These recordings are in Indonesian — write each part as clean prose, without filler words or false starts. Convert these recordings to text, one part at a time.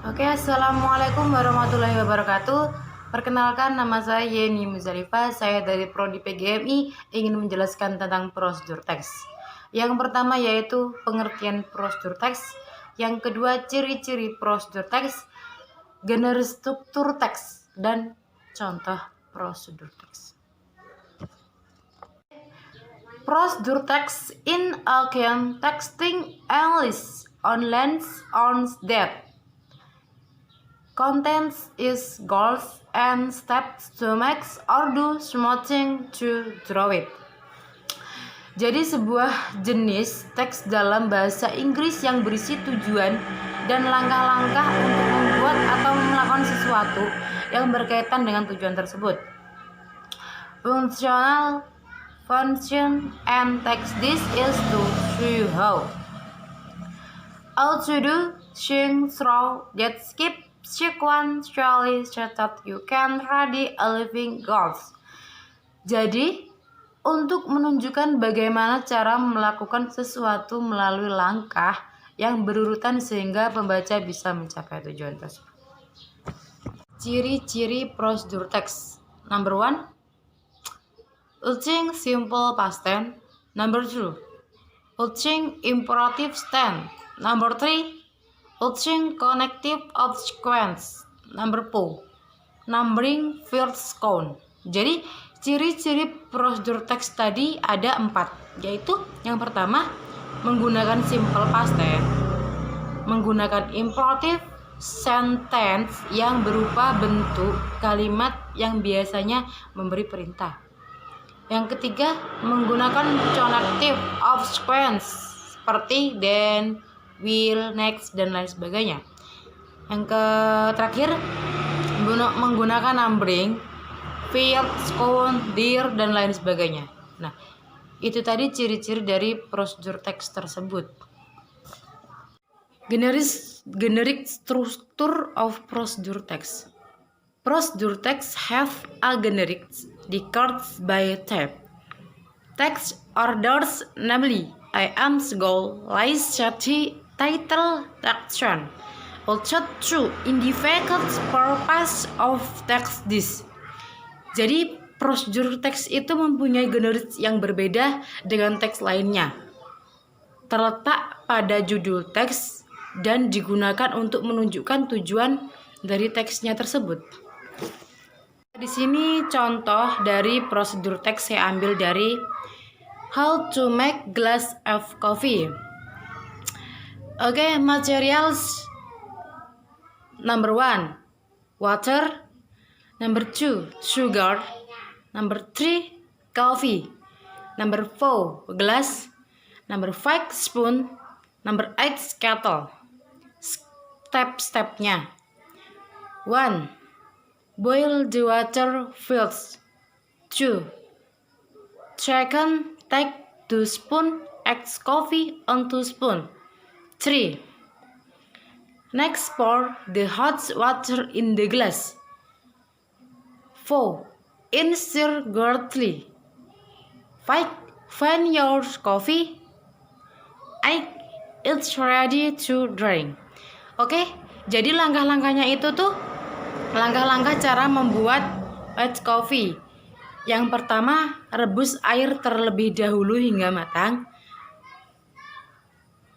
Oke, assalamualaikum warahmatullahi wabarakatuh. Perkenalkan, nama saya Yeni Muzalifah. Saya dari Prodi PGMI ingin menjelaskan tentang prosedur teks. Yang pertama yaitu pengertian prosedur teks. Yang kedua, ciri-ciri prosedur teks, generis struktur teks, dan contoh prosedur teks. Prosedur teks in Alkian texting English on lines on that contains is goals and steps to make or do something to draw it. Jadi sebuah jenis teks dalam bahasa Inggris yang berisi tujuan dan langkah-langkah untuk membuat atau melakukan sesuatu yang berkaitan dengan tujuan tersebut. Function and text this is to show you how to do things through that skip sequentially so that you can ready a living goals. Jadi, untuk menunjukkan bagaimana cara melakukan sesuatu melalui langkah yang berurutan sehingga pembaca bisa mencapai tujuan tersebut. Ciri-ciri prosedur teks. Number 1, using simple past tense. Number 2, using imperative tense. Number 3, using connective sequence. Number 4, numbering first count. Jadi ciri-ciri prosedur teks tadi ada 4, yaitu yang pertama menggunakan simple past tense, menggunakan imperative sentence yang berupa bentuk kalimat yang biasanya memberi perintah. Yang ketiga menggunakan connective sequence seperti then, will, next, dan lain sebagainya. Yang terakhir menggunakan numbering, field, count, dir, dan lain sebagainya. Nah, itu tadi ciri-ciri dari prosedur teks tersebut. Generic structure of procedure text. Procedure text have a generic declared by type. Text orders, namely aims, goal, lies, title, action. Also true individual purpose of text this. Jadi prosedur teks itu mempunyai generis yang berbeda dengan teks lainnya. Terletak pada judul teks dan digunakan untuk menunjukkan tujuan dari teksnya tersebut. Di sini contoh dari prosedur teks saya ambil dari How to make glass of coffee. Oke, materials. Number 1, water. Number 2, sugar. Number 3, coffee. Number 4, glass. Number 5, spoon. Number 8, kettle. Step-stepnya. 1, boil the water first. 2, second, take 2 spoon, add coffee on 2 spoon. 3, next pour the hot water in the glass. 4, insert gently. 5, find your coffee. 8, it's ready to drink. Oke, jadi langkah-langkahnya itu tuh langkah-langkah cara membuat iced coffee. Yang pertama, rebus air terlebih dahulu hingga matang.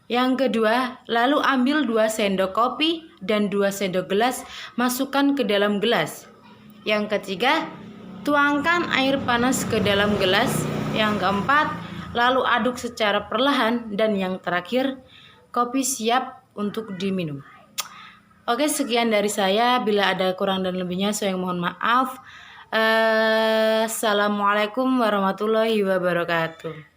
Yang kedua, lalu ambil 2 sendok kopi dan 2 sendok gelas, masukkan ke dalam gelas. Yang ketiga, tuangkan air panas ke dalam gelas. Yang keempat, lalu aduk secara perlahan. Dan yang terakhir, kopi siap untuk diminum. Oke, sekian dari saya. Bila ada kurang dan lebihnya, saya mohon maaf. Assalamualaikum warahmatullahi wabarakatuh.